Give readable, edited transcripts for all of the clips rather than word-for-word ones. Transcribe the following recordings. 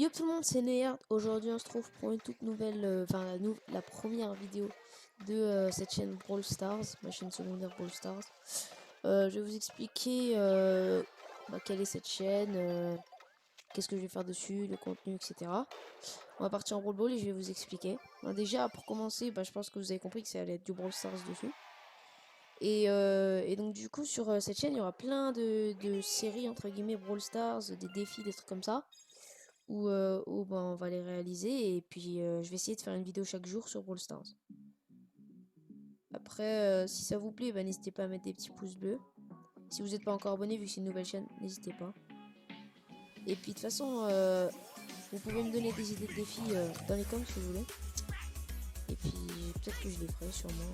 Yo tout le monde, c'est Neyard. Aujourd'hui, on se trouve pour une toute nouvelle, enfin la première vidéo de cette chaîne Brawl Stars, ma chaîne secondaire Brawl Stars. Je vais vous expliquer quelle est cette chaîne, qu'est-ce que je vais faire dessus, le contenu, etc. On va partir en Brawl Ball et je vais vous expliquer. Déjà, pour commencer, je pense que vous avez compris que ça allait être du Brawl Stars dessus. Et donc du coup, sur cette chaîne, il y aura plein de séries, entre guillemets, Brawl Stars, des défis, des trucs comme ça. Où on va les réaliser et puis je vais essayer de faire une vidéo chaque jour sur Brawl Stars. Après, si ça vous plaît, n'hésitez pas à mettre des petits pouces bleus. Si vous n'êtes pas encore abonné, vu que c'est une nouvelle chaîne, n'hésitez pas. Et puis de toute façon, vous pouvez me donner des idées de défis dans les commentaires si vous voulez. Et puis peut-être que je les ferai sûrement.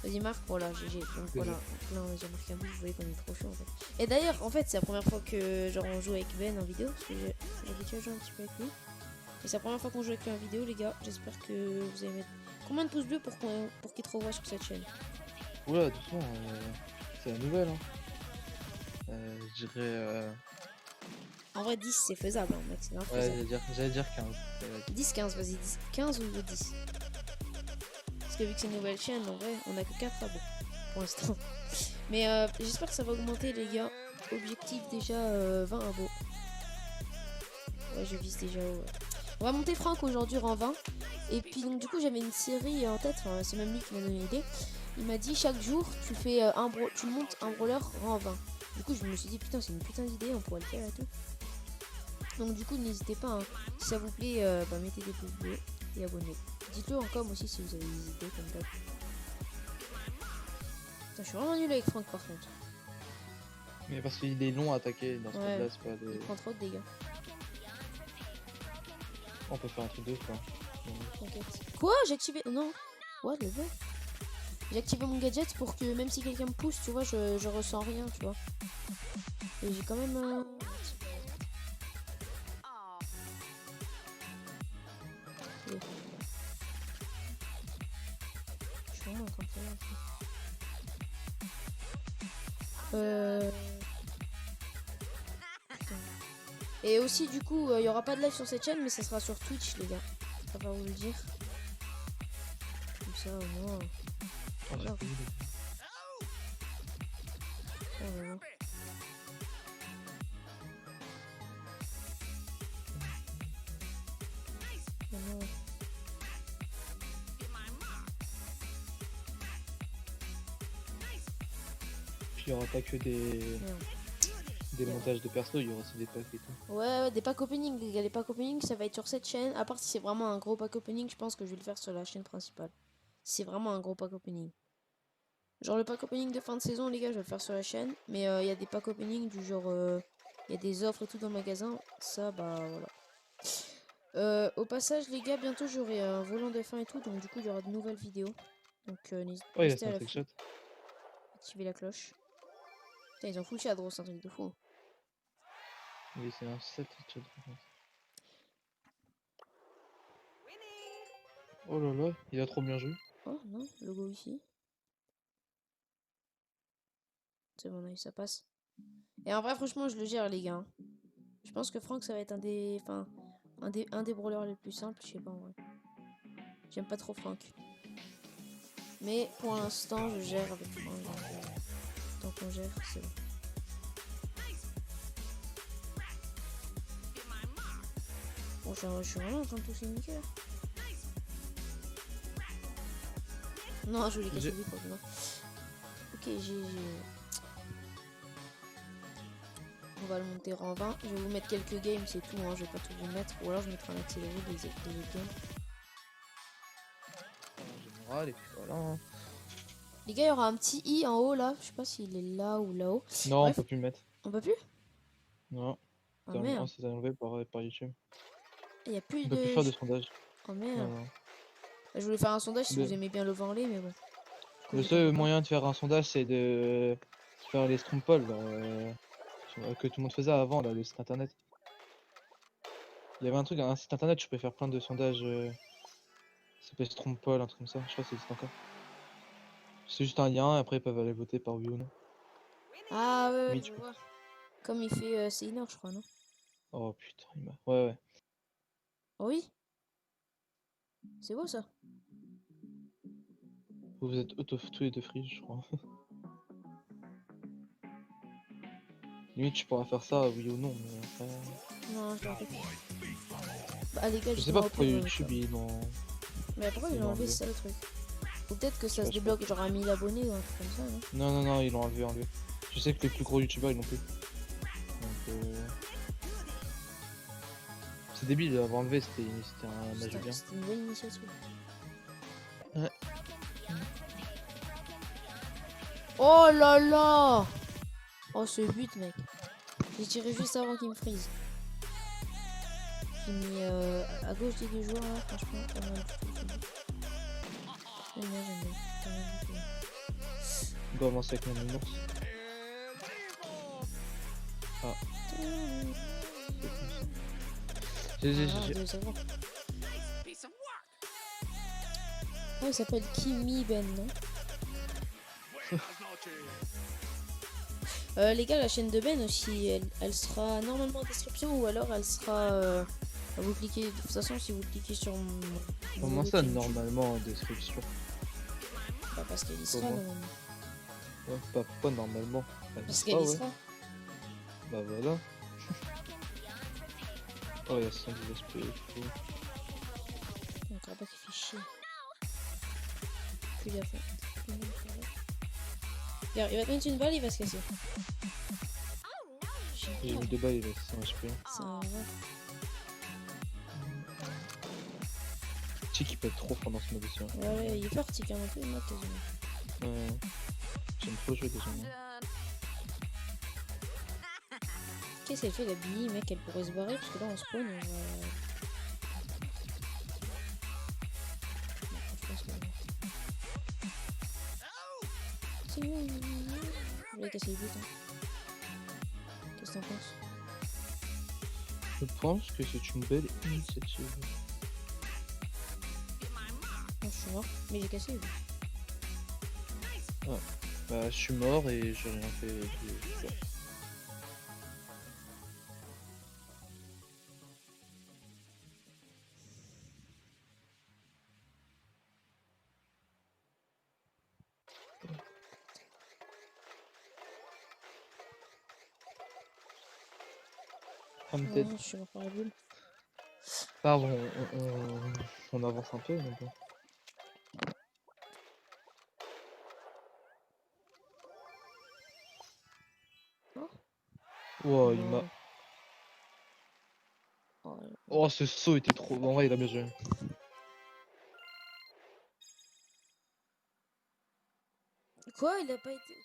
Vas-y Marc, voilà, GG. Donc voilà, donc là j'ai marqué un but, vous voyez qu'on est trop chaud en fait. Et d'ailleurs, en fait, c'est la première fois que genre on joue avec Ben en vidéo, parce que j'ai l'habitude de jouer un petit peu avec lui. Et c'est la première fois qu'on joue avec lui en vidéo, les gars. J'espère que vous allez mettre combien de pouces bleus pour qu'il te revoie sur cette chaîne. Oula, doucement, c'est la nouvelle. Hein. Je dirais. En vrai, 10 c'est faisable, hein, mec, c'est grave Ouais, faisable. j'allais dire 15. 10, 15, vas-y, 10. 15 ou 10. Parce que vu que c'est une nouvelle chaîne, en vrai, on a que 4 abos pour l'instant. Mais j'espère que ça va augmenter, les gars. Objectif déjà 20 abos. Ouais, je vise déjà haut. Ouais. On va monter Franck aujourd'hui rang 20. Et puis donc du coup j'avais une série en tête, enfin, c'est même lui qui m'a donné l'idée. Il m'a dit chaque jour tu fais tu montes un brawler rang 20. Du coup je me suis dit putain c'est une putain d'idée, on pourrait le faire et tout. Donc du coup n'hésitez pas, hein. Si ça vous plaît, mettez des pouces bleus et abonnez. Dites-le en com aussi si vous avez des idées comme d'hab. Putain je suis vraiment nul avec Franck par contre. Mais parce qu'il est long à attaquer dans ce Ouais, mode-là, c'est pas des. il prend trop de dégâts. On peut faire un truc de quoi. T'inquiète. Quoi? J'ai activé. Non. What le fuck? J'ai activé mon gadget pour que même si quelqu'un me pousse, tu vois, je ressens rien, tu vois. Et j'ai quand même un. Je suis vraiment en train de faire un truc. Putain. Et aussi, du coup, il y aura pas de live sur cette chaîne, mais ça sera sur Twitch, les gars. Ça va vous le dire. Comme ça, au moins. Voilà. Oh là là. Oh non. Puis il y aura pas que des montages de perso, il y aura aussi des packs et tout. Ouais, des packs opening, les gars. Les packs opening, ça va être sur cette chaîne. À part si c'est vraiment un gros pack opening, je pense que je vais le faire sur la chaîne principale. Si c'est vraiment un gros pack opening. Genre le pack opening de fin de saison, les gars, je vais le faire sur la chaîne. Mais il y a des pack opening du genre. Il y a des offres et tout dans le magasin. Ça, voilà. Au passage, les gars, bientôt j'aurai un volant de fin et tout. Donc, du coup, il y aura de nouvelles vidéos. Donc, Oh, il restez reste à un l'affût. trickshot. Activez la cloche. Putain, ils ont full chat, c'est un truc de fou. Oui, c'est un 7 trickshot. Oh là là, il a trop bien joué. Oh non, logo ici. C'est bon, nice, ça passe. Et en vrai, franchement, je le gère, les gars. Je pense que Franck, ça va être un des. Enfin, un des brawlers les plus simples. Je sais pas en vrai. J'aime pas trop Franck. Mais pour l'instant, je gère avec Franck. Donc, tant qu'on gère, c'est bon. Bon, je suis vraiment en train de tout niquer là. Non, je voulais casser le micro, non. Ok, j'ai. On va le monter en 20. Je vais vous mettre quelques games, c'est tout. Hein. Je vais pas tout vous mettre. Ou alors je mettrai un accéléré des games. En général, et puis voilà. Hein. Les gars, il y aura un petit i en haut là. Je sais pas s'il est là ou là-haut. Non, on Bref, peut plus le mettre. on peut plus? Non, Oh merde. c'est enlevé par YouTube. Il y a plus On peut plus de. faire de sondage. Oh Non, merde. non. Je voulais faire un sondage si vous Le, aimez bien le vent en lait, mais bon. Du coup, le vu qu'on peut seul pas. moyen de faire un sondage, c'est de faire les Strompol que tout le monde faisait avant, là, le site internet. Il y avait un site internet, tu peux faire plein de sondages. Ça s'appelle Strompol, un truc comme ça. Je crois que ça existe encore. C'est juste un lien, et après ils peuvent aller voter par oui ou non. Ah ouais, Oui, je tu peux. vois. Comme il fait Seinor, je crois, non? Oh putain, il m'a. Ouais, ouais. Oh oui. C'est beau ça. Vous êtes tous les deux free, je crois. Limite, tu pourras faire ça, oui ou non, mais après... Non, je l'ai enlevé. Bah les gars, Je sais justement, pas au pourquoi pire, YouTube il est dans... mais pourquoi ils ils l'ont l'ont enlevé, enlevé. c'est ça le truc. Ou peut-être que ça Je se sais pas. débloque genre à 1000 abonnés ou un truc comme ça, non? Non, non, non, ils l'ont enlevé. Je sais que les plus gros youtubeurs ils l'ont plus. Donc c'est débile, avant enlevé c'était un match bien. C'était une bonne initiative. Ouais. Oh là là! Oh ce but mec. J'ai tiré juste avant qu'il me freeze. J'ai mis à gauche des deux joueurs là, franchement, pas mal du tout. J'aime bien, j'aime bien. Pas mal du tout. On doit avancer avec mon ours. Ah. GG, Ah, GG. 2-0. Oh, il s'appelle Kimi Ben, non? Les gars, la chaîne de Ben aussi, elle sera normalement en description ou alors elle sera. Vous cliquez, de toute façon, si vous cliquez sur mon. Comment logo ça, qui est dessus, normalement en description? bah parce qu'elle y sera Comment? normalement. Ouais, pas pourquoi normalement? Elle Parce y qu'elle y sera, ouais. sera. Bah voilà. Oh, il y a 110 SP. Encore pas qu'il fait chier. Plus la fin. Regarde, il va te mettre une balle, il va se casser. J'ai mis 2 balles, il reste 100 HP. C'est un vrai. Tu sais qu'il peut être trop fort dans ce mode aussi. Hein. Ouais, il est fort, il un peu, moi, quasiment. J'aime trop jouer déjà. Moi. Qu'est-ce qu'elle fait la Billy, mec? Elle pourrait se barrer parce que là on spawn. On va... Je pense que. C'est bon. Je vais casser le but. Hein. Qu'est-ce que t'en penses? Je pense que c'est une belle initiative. Non, je suis mort, mais j'ai cassé le but. Ah. Bah, je suis mort et j'ai rien fait. Ouais. I'm dead. Non, je suis mort par la bulle. Pardon, on avance un peu, mais bon. Oh, Wow, il m'a. Oh, ce saut était trop. En vrai, il a bien joué. Quoi? Il a pas été.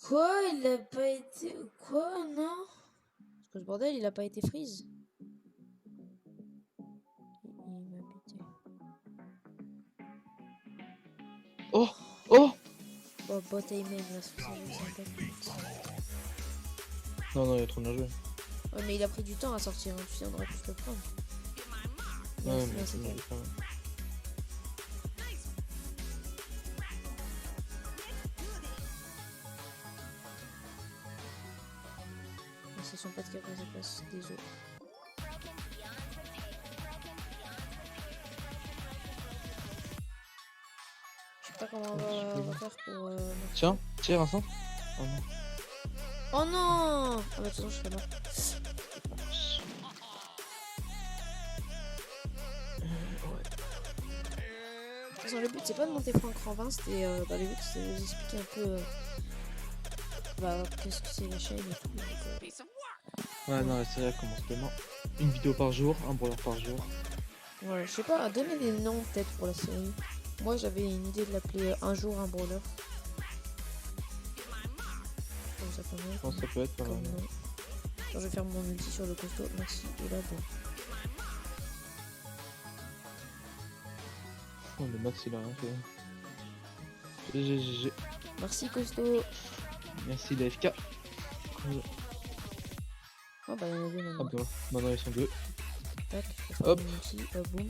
Quoi? Il a pas été. Quoi? Non? Parce que ce bordel, il a pas été freeze. Il m'a buté. Oh! Oh! Bon, bot aimé, là, c'est sympa. Non, non, il a trop bien joué. Ouais, mais il a pris du temps à sortir, hein. Tu sais, on aurait pu se le prendre. Ouais, Là, mais c'est c'est calme. quand même. C'est son pote qui a pris sa place, désolé. Je sais pas comment on va faire pour. Tiens, tire un sang. Oh non. Oh non! Ah bah de toute façon je serais mort. De toute façon le but c'est pas de monter Franck Ranvin, c'était bah, le but c'est de vous expliquer un peu bah, qu'est-ce que c'est la chaîne et tout. Donc, Ouais, non, la série elle commence demain. Une vidéo par jour, un brawler par jour. ouais, je sais pas, donner des noms peut-être pour la série. Moi j'avais une idée de l'appeler Un jour un brawler. Comme ça peut Je pense que ça peut être pas mal. comme nom. Quand je vais faire mon ulti sur le costaud, merci, et là bon. Oh, le max il a rien fait. GG. Merci costaud. Merci l'AFK. Oh bah il y en a deux Ah maintenant. bah, maintenant ils sont deux. Tac, je vais faire Hop. mon ulti, boum.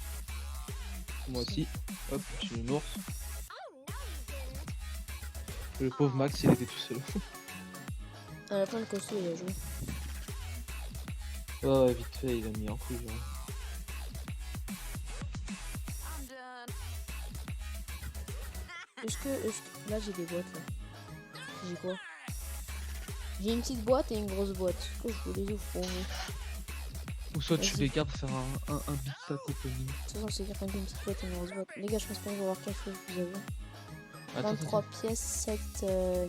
Moi aussi. Hop, je suis une ours. Le pauvre Max il était tout seul. À la fin, le costaud il a joué. Ouais, vite fait, il a mis en couille. Ouais. Là, j'ai des boîtes là. J'ai quoi? J'ai une petite boîte et une grosse boîte. Est-ce que je vous les ouvre pour vous? Ou soit tu Vas-y. les gardes pour faire un big pack opening. De toute façon, c'est dire qu'on a une petite boîte et une grosse boîte. Les gars, je pense pas que je vais avoir quelque chose. Vous avez Attends, 23 attends. pièces, 7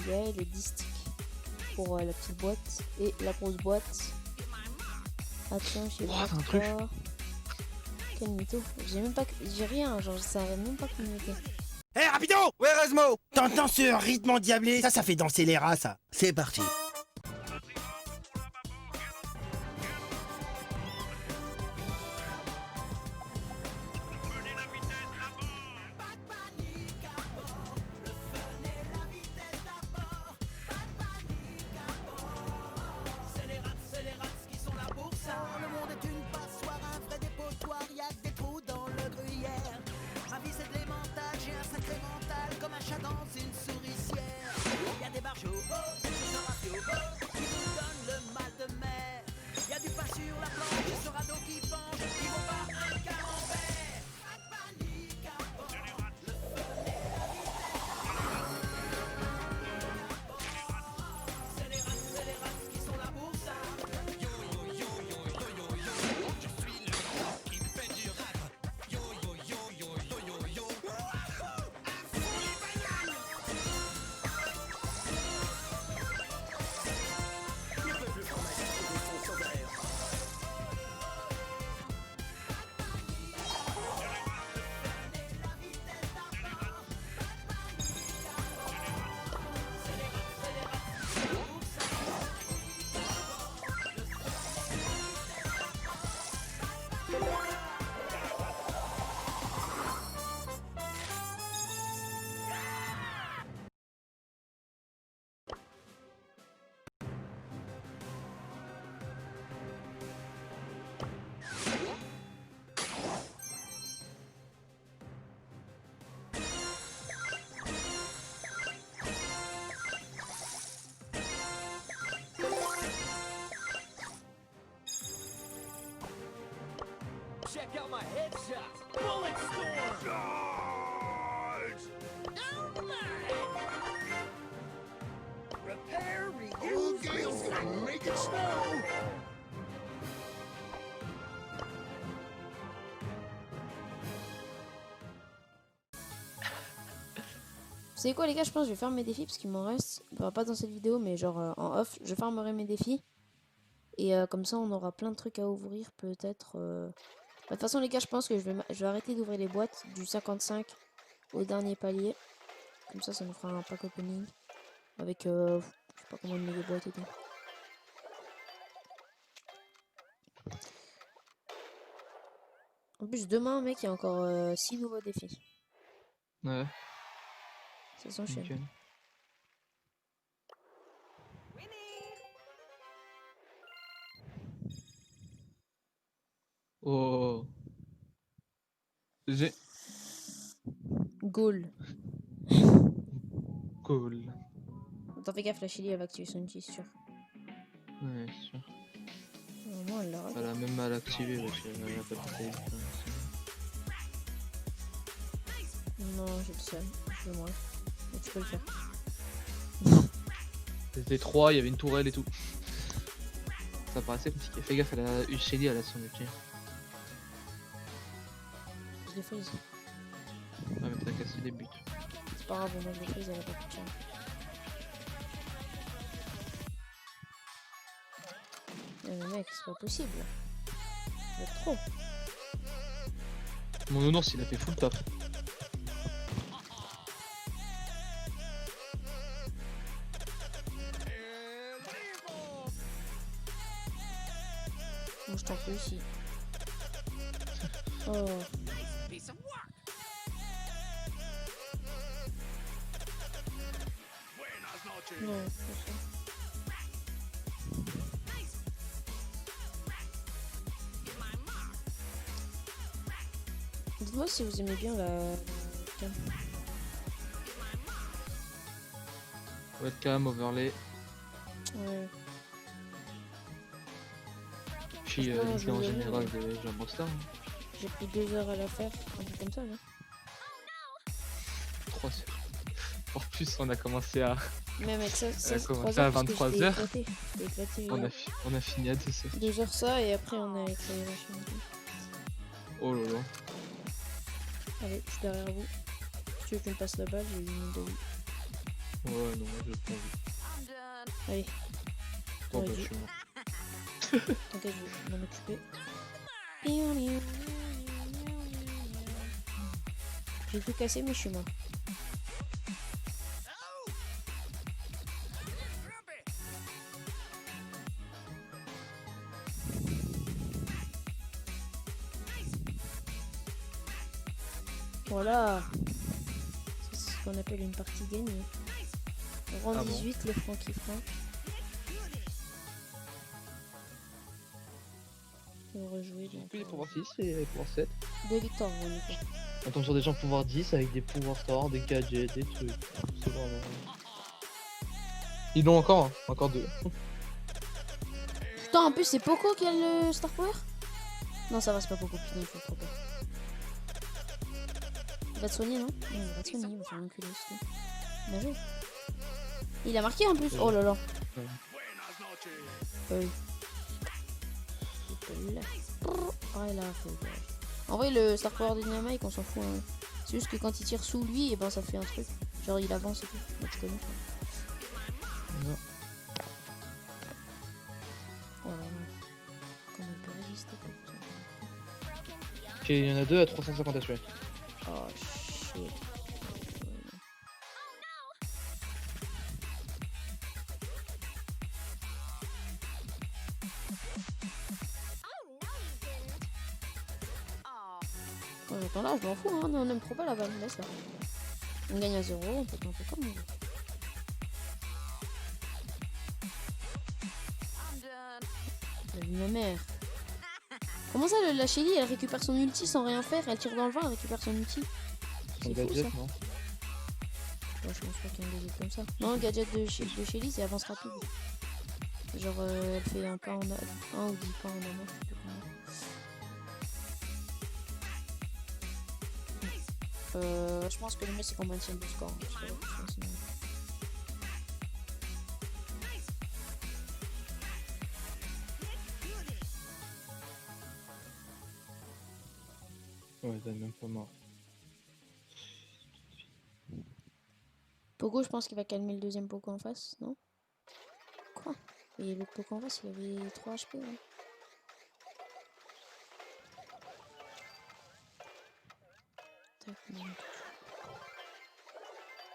Gaël et 10 sticks pour la petite boîte et la grosse boîte. Attention, je sais Oh, pas t'as un truc. quoi. Quel mytho. J'ai même pas j'ai rien, genre ça arrête même pas clignoter. Hé, rapido! Ouais, Erasmo! T'entends ce rythme endiablé? Ça fait danser les rats, ça. C'est parti. Le monde est une passoire, un vrai dépotoir, y'a que des trous dans le gruyère. Ma vie c'est de l'émental, j'ai un sacré mental, comme un chat dans une souricière. Y'a des barjots, des horaciaux, qui nous donnent le mal de mer. Y'a du pain sur la planche, et ce radeau qui penche, qui vaut pas un camembert. Pas de panique à bord, le fun et la vitesse. C'est les rats qui sont là pour ça. Check out my headshot. Bullet storm. Charge. Repair, reuse, make it snow. Vous savez quoi les gars, je pense que je vais faire mes défis parce qu'il m'en reste. Enfin, pas dans cette vidéo mais genre en off, je farmerai mes défis. Et comme ça on aura plein de trucs à ouvrir peut-être. De toute façon les gars, je pense que je vais arrêter d'ouvrir les boîtes du 55 au dernier palier. Comme ça nous fera un pack opening. Avec je sais pas combien de méga boîtes et tout. En plus demain mec, il y a encore 6 nouveaux défis. Ouais, Ça s'enchaîne. nickel. Oh. J'ai. Goal. Cool. Attends, fais gaffe, la Chili elle va activer son outil, c'est sûr. Ouais, c'est sûr. Normalement elle l'aura. Elle a même mal activé parce qu'elle a pas de taille. Non, j'ai le seum. Je vais moi. Mais tu peux le faire. C'était 3, il y avait une tourelle et tout. Ça paraissait compliqué. Fais gaffe, elle a eu Shelly, elle a son outil. Je l'ai freeze. Ah, mais t'as cassé des buts. C'est pas grave, moi je l'ai freeze, elle a pas de charme. Mais mec, c'est pas possible. Ça va être trop. Mon nounours, il a fait full top. Moi je t'en prie ici. Oh. Non, c'est ça. Dites-moi si vous aimez bien la cam. Webcam, overlay. Ouais, Ouais. Puis Franchement, l'idée je en vais général de Jump Rockstar. J'ai pris 2 heures à la faire, un truc comme ça, non? 3 heures. En plus, on a commencé à, Même avec ça, a 3 commencé heures à parce que 23 j'étais heures. éclaté. J'étais éclaté. On a fini à 2 heures. 2 heures ça, et après on a créé la chaîne. Oh là là. Allez, je suis derrière vous. Si tu veux que je me passe la balle, j'ai 8 minutes de vie. Ouais, non, moi je prends vite. Allez, Bon, bah, vas-y. je suis mort. t'inquiète, je vais m'en occuper. J'ai tout cassé, mais je suis mort. Voilà. C'est ce qu'on appelle une partie gagnée. Rang Ah bon 18, le Francky Frank. On va rejouer donc. Plus les pouvoirs 6 et les pouvoirs 7. 2 victoires, on est pas. On tombe sur des gens pouvoir 10 avec des pouvoirs stars, des gadgets, des trucs. C'est vraiment. Ils l'ont encore, hein. Encore 2. Putain, en plus, c'est Poco qui a le Star Power? Non, ça va, c'est pas Poco, putain, il faut trop peur. Il va te soigner, non? Non, il va te soigner, il va faire enculer, c'est tout. Bien joué. Il a marqué en plus. Oh là là. Ouais. Oui. Ouais, là, faut... En vrai, le Star Power de Dynamite, on s'en fout. Hein. C'est juste que quand il tire sous lui, et ben ça fait un truc. Genre, il avance et tout. Moi, tu connais. Non. Oh là là. Comment il peut résister comme ça? Ok, il y en a 2 à 350 HP. Oh shit. Oh, j'attends là, je m'en fous, hein. On n'aime trop pas la balle, laisse là. On gagne à 0, on peut un peu comme on veut. La vie de ma mère. Comment ça, la Shelly, elle récupère son ulti sans rien faire? Elle tire dans le vent, elle récupère son ulti. Son C'est fou, gadget, ça. non? Ouais, je pense pas qu'il y ait un gadget comme ça. Non, le gadget de Shelly, c'est avance rapide. Genre, elle fait un pas en a... 1 ou 10 pas en avant, je sais plus combien. Je pense que le mieux c'est qu'on maintienne le score. Parce que, sinon... Ouais, t'es même pas mort. Pogo, je pense qu'il va calmer le deuxième Pogo en face, non? Quoi? Et l'autre Pogo en face, il avait 3 HP. Ouais.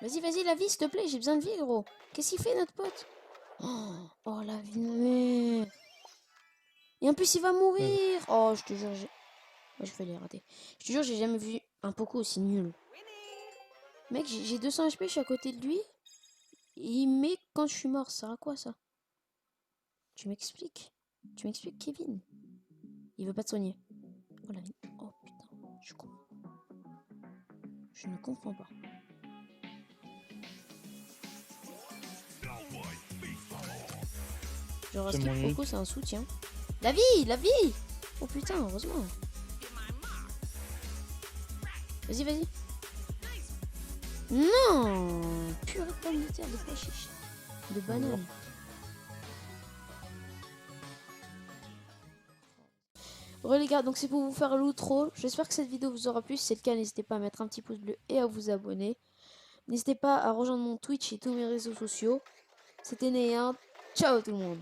Vas-y, vas-y, la vie, s'il te plaît, j'ai besoin de vie, gros. Qu'est-ce qu'il fait, notre pote? Oh, la vie de ma mère. Et en plus, il va mourir. Oh, je te jure, j'ai... Ouais, je vais les rater. Je te jure, j'ai jamais vu un Poco aussi nul. Mec, j'ai 200 HP, je suis à côté de lui. Il met quand je suis mort, ça sert à quoi, ça? Tu m'expliques? Tu m'expliques, Kevin? Il veut pas te soigner. Oh, la vie. Oh, putain, je comprends. Je ne comprends pas. Genre, est-ce C'est mon que ult. Poco, c'est un soutien? La vie! La vie! Oh putain, heureusement. Vas-y, vas-y. Non! Purée de pommes de terre, de pois chiches. De bananes. Re les gars, donc c'est pour vous faire l'outro. J'espère que cette vidéo vous aura plu. Si c'est le cas, n'hésitez pas à mettre un petit pouce bleu et à vous abonner. N'hésitez pas à rejoindre mon Twitch et tous mes réseaux sociaux. C'était Néant. Ciao tout le monde.